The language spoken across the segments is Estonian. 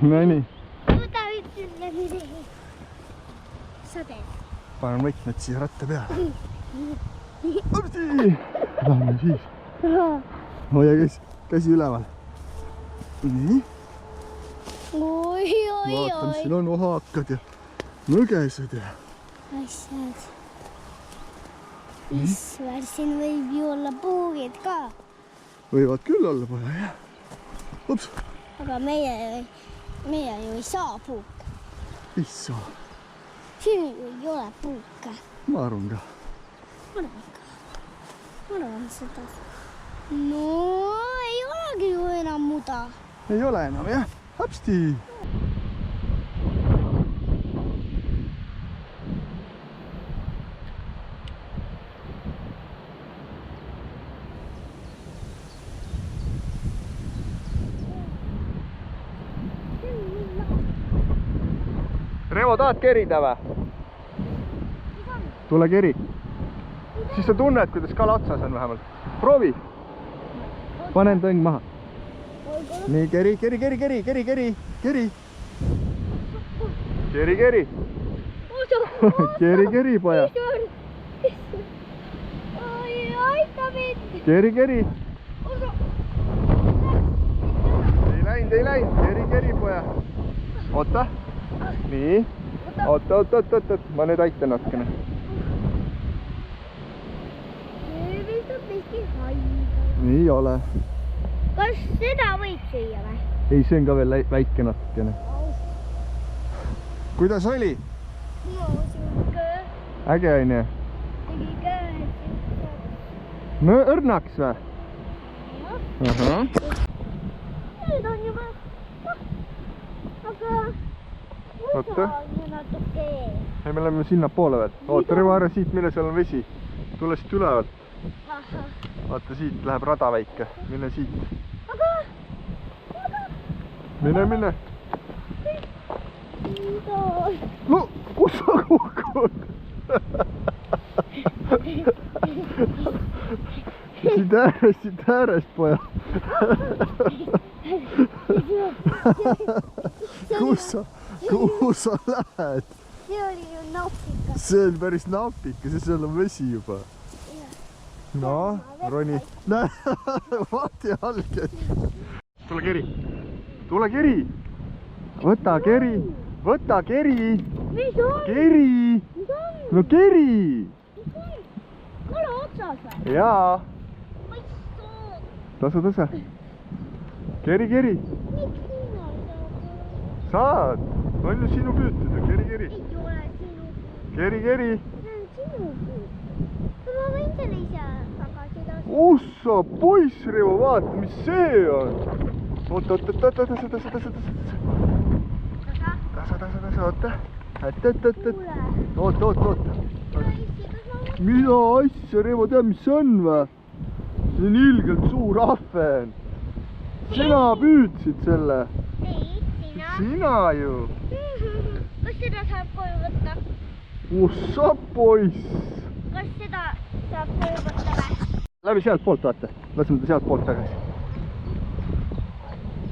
No nii. Võta ütle midagi. Sade. Panen võtmed siia ratta peale. Upsi! Lähme siis. Hoia käsi üleval. Nii. Oi. Vaatame, siin on ohakad ja nõgesed ja asjad. Issver, siin võib ju olla puugid ka. võivad küll olla poja, jah. Ups. Aga meie ju ei saa puuke. Ei saa. Siin ju ei ole puuke. Ma arvan ka. Ma arvan seda. No, ei olegi ju enam muda. Ei ole enam, jah. Hapsti! Revo, tahad kerida või? Tule keri. Siis sa tunned, kuidas kala otsas on vähemalt. Proovi. Panen tõng maha. Nii, keri. Keri, poja. Aita mind! Keri. Ei läinud. Keri, poja. Oota. Nii. Oot. Ma nüüd aitan natukene. Nii ei ole. Kas seda võib süüa või? Ei, see on ka veel väike natukene. Kuidas oli? Äge on ju? No õrnaks või? Nüüd on juba... Aga... Oota. Musa on natuke ees. Ei, me läheme sinna poole veel. Oota, Revo, ära siit, mille seal on vesi. Tule siit ülevalt. Vaata, siit läheb rada väike. Mine siit. Aga... Mine. No, kus sa kukud? Siit äärest, poja. Kuhu sa lähed? See oli ju napikas. See on päris napikas ja seal on vesi juba. No, roni. Vaati alged. Tule keri. Võta keri. Mis on? Keri. No keri. Kala otsas või? Jaa. Mis on? Tasa. Keri. Miks sina ei saa? Saad. On ju sinu püütud ja keri. Ei ole sinu. Keri. See on sinu püüd. Ma võin selle ise tagasi lasta. Ussa, poiss, Revo, vaata, mis see on. Oota. Oota. Mida asja, Revo, tead, mis see on või? See on ilgelt suur ahven. Sina püüdsid selle. Ei, sina. Sina ju. Kas seda saab koju võtta? Ussa, poiss. Kas seda saab koju võtta või? Läbi sealt poolt, vaata. Laseme ta sealt poolt tagasi.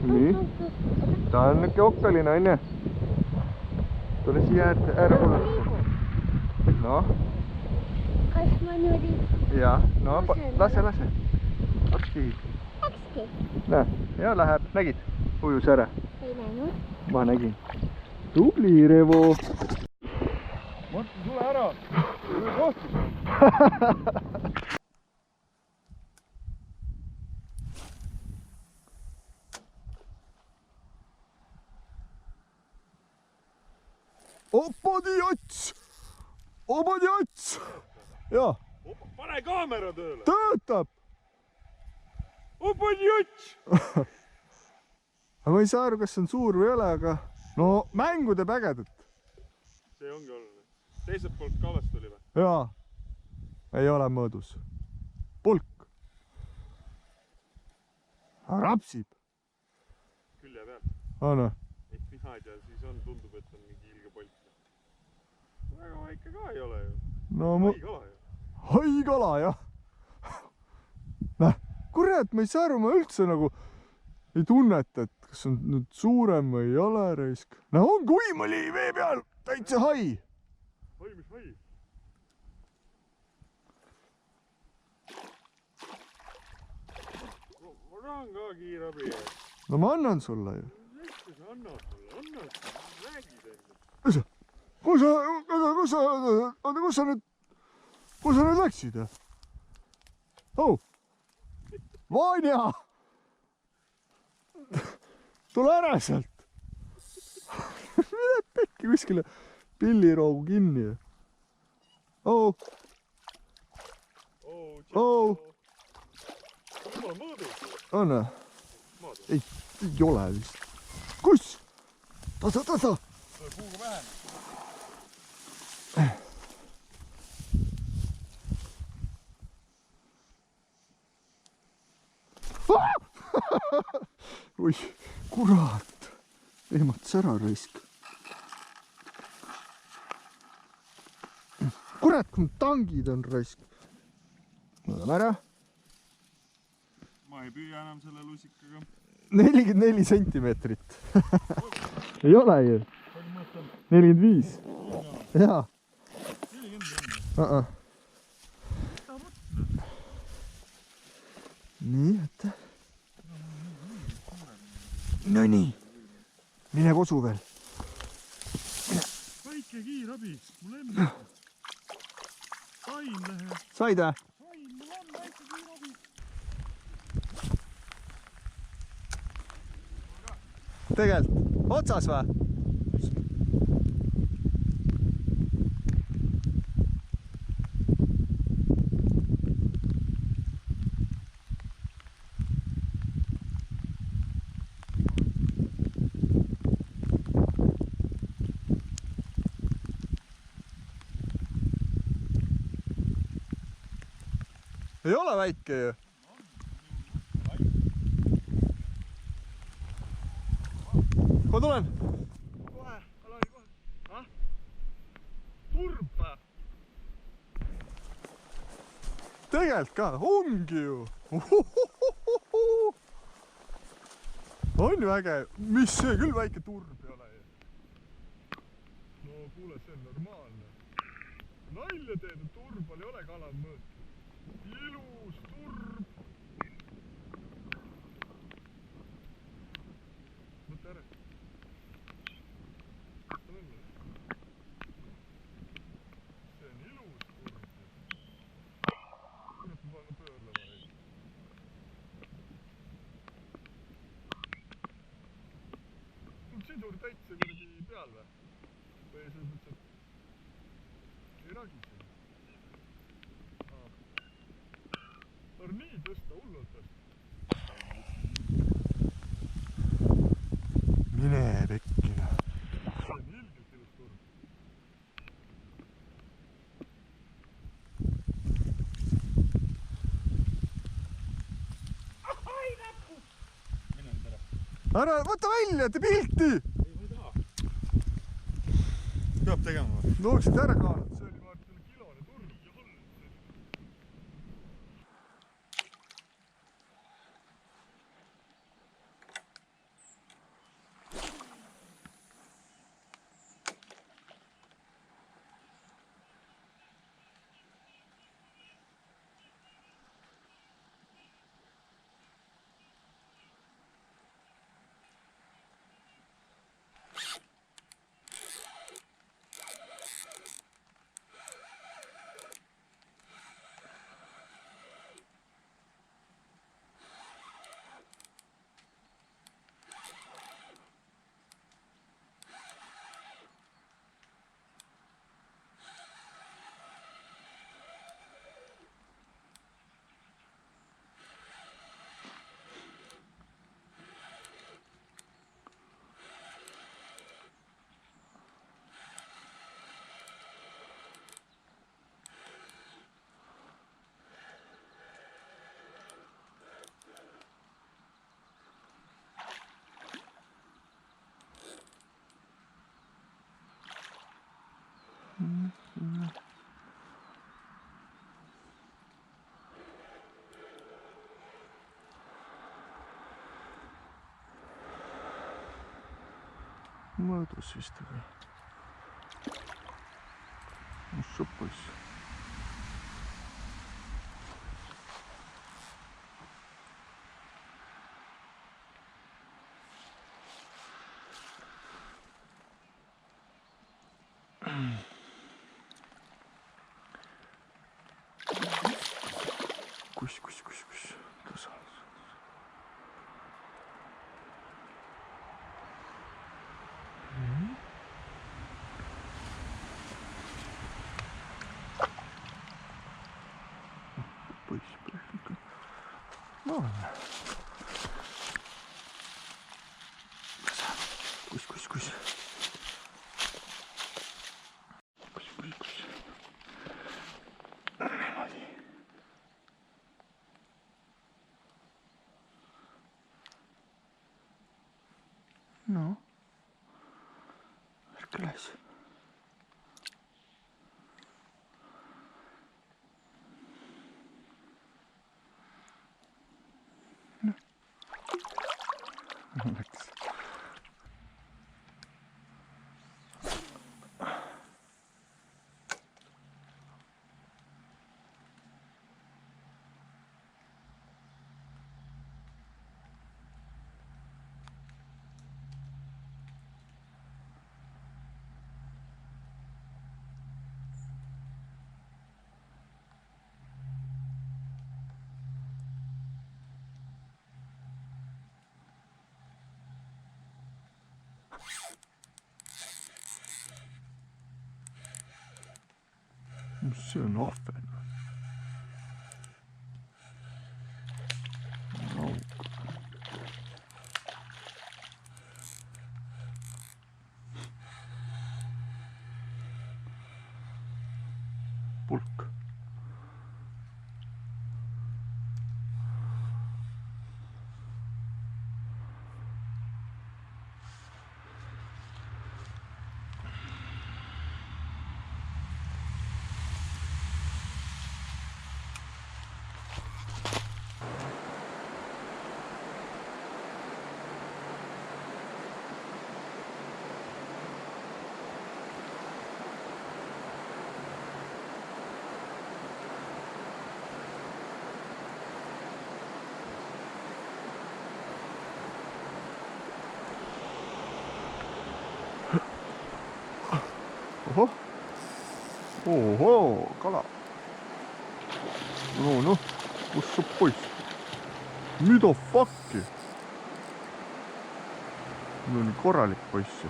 Nii. Ta on niuke okkaline, on ju? Tule siia ääre poole. No. Kas ma niimoodi... Ja, no lase. Hakski. Näe, ja läheb. Nägid? Ujus ära. Ei näinud. Ma nägin. Tubli, Revo. Martin, tule ära. Opadi-ots! Jaa. Pane kaamera tööle! Töötab! Opadi-ots! Ma ei saa aru, kas see on suur või ei ole, aga no mängu teeb ägedat. See ongi oluline. Teiselt poolt kalast tuli või? Jaa. Ei ole mõõdus. Pulk. Rapsib. Külje peal. Anna. Ehk mina ei tea, siis on, tundub, et on mingi ilge polk. Väga väike ka ei ole ju. No Hai kala ju. Hai kala, jah. Näh, kurat, ma ei saa aru, ma üldse nagu ei tunneta, et kas on nüüd suurem või ei ole raisk. No on, uim oli vee peal, täitsa hai. Hai, mis hai? Ma tahan ka kiirabi. No ma annan sulle ju. Anna sulle, räägid enne. Kus sa nüüd läksid? Oh, Vanja! Tule ära sealt! Mida pekki kuskile pilliroogu kinni? Oh! Oh! Jumal mõõdus. On või? Ei ole vist. Kus? Tasa! Puuga vähem. Oi, kurat! Ehmatas ära raisk. Kurat, kui tangid on raisk. Mõõdame ära. Ma ei püüa enam selle lusikaga. 44 sentimeetrit. Ei ole ju. 45. Jaa. 40. Nii, võtta. No nii. Mine kosu veel. Väike kiirabi. Mul enne. Sain lähe. Said või? Sain, mul on väike kiirabi. Tegelikult. Otsas või? Ei ole väike ju. Ma tulen. Kohe, alani kohe. Turb või? Tegelikult ka, ongi ju. On ju äge. Mis see küll väike turb ei ole ju. No kuule, see on normaalne. Nalja teed, turbal ei ole kalad mõõtud. Ilus turb. Võta ära. See on ilus turb. Kurat, ma panen pöörlema neid. Sul sidur täitsa kuradi peal või? Või selles mõttes, et ei ragise? On nii tõsta hullult tõsta. Mine pekkina. See on ilgelt ilus turb. Ai näppu! Mine nüüd ära. Ära, võta välja, tee pilti! Ei, ma ei taha. Peab tegema või? Tooksid ära kaaluda. See oli vaata kilone turb. mõõdus vist, aga mis sa poiss? kus tasa. Poiss ikka. No. Kus. No, ärka üles. Läks. See on ahven. Pulk. Ohoo, kala. No, kus sa poiss? Mida fuck'i? Mul on korralik poiss.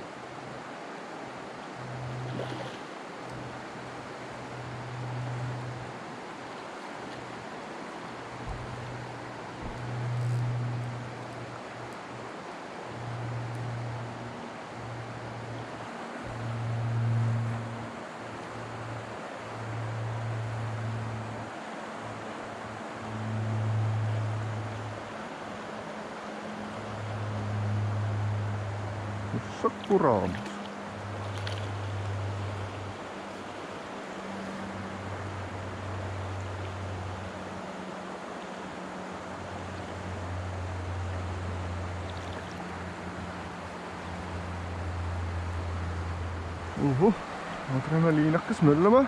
Sa kuramus. Adrenaliin hakkas möllama.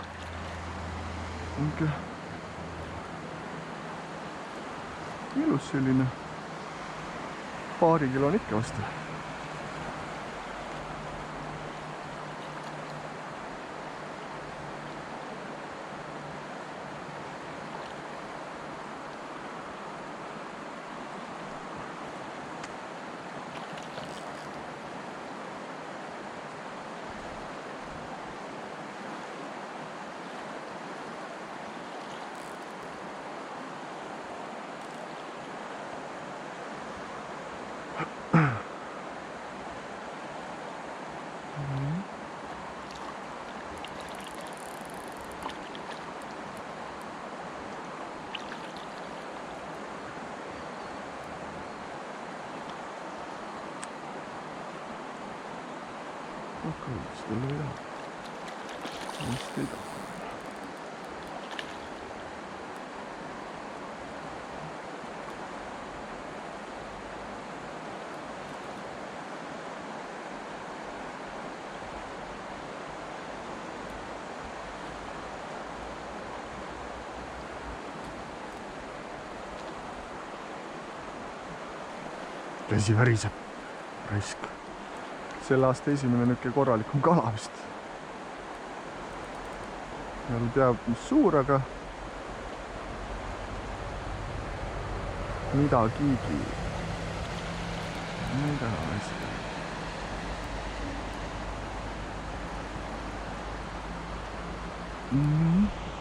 Ilus selline paari kilo on ikka vastu. Okei, sitten oli ihan. Mistä vesi väriseb. Raisk. Selle aasta esimene niuke korralikum kala vist. ei ole teab mis suur, aga midagigi. Mida asi.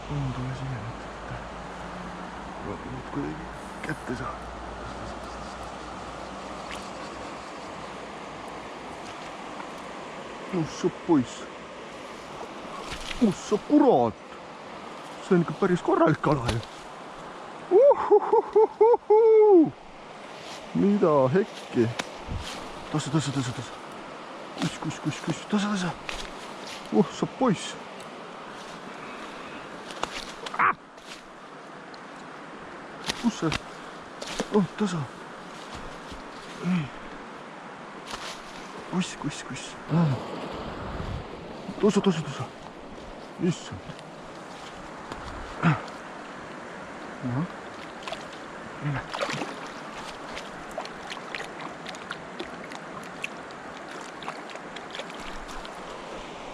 Tundub siia nüüd. Proovin nüüd kuidagi kätte saada. Ussa poiss. Ussa kurat. See on ikka päris korralik kala ju. Mida hekki. Tasa. Kus. Tasa. Ussa poiss. Kus see? Oh, tasa. Nii. Kus. Tasa. Issand. Noh.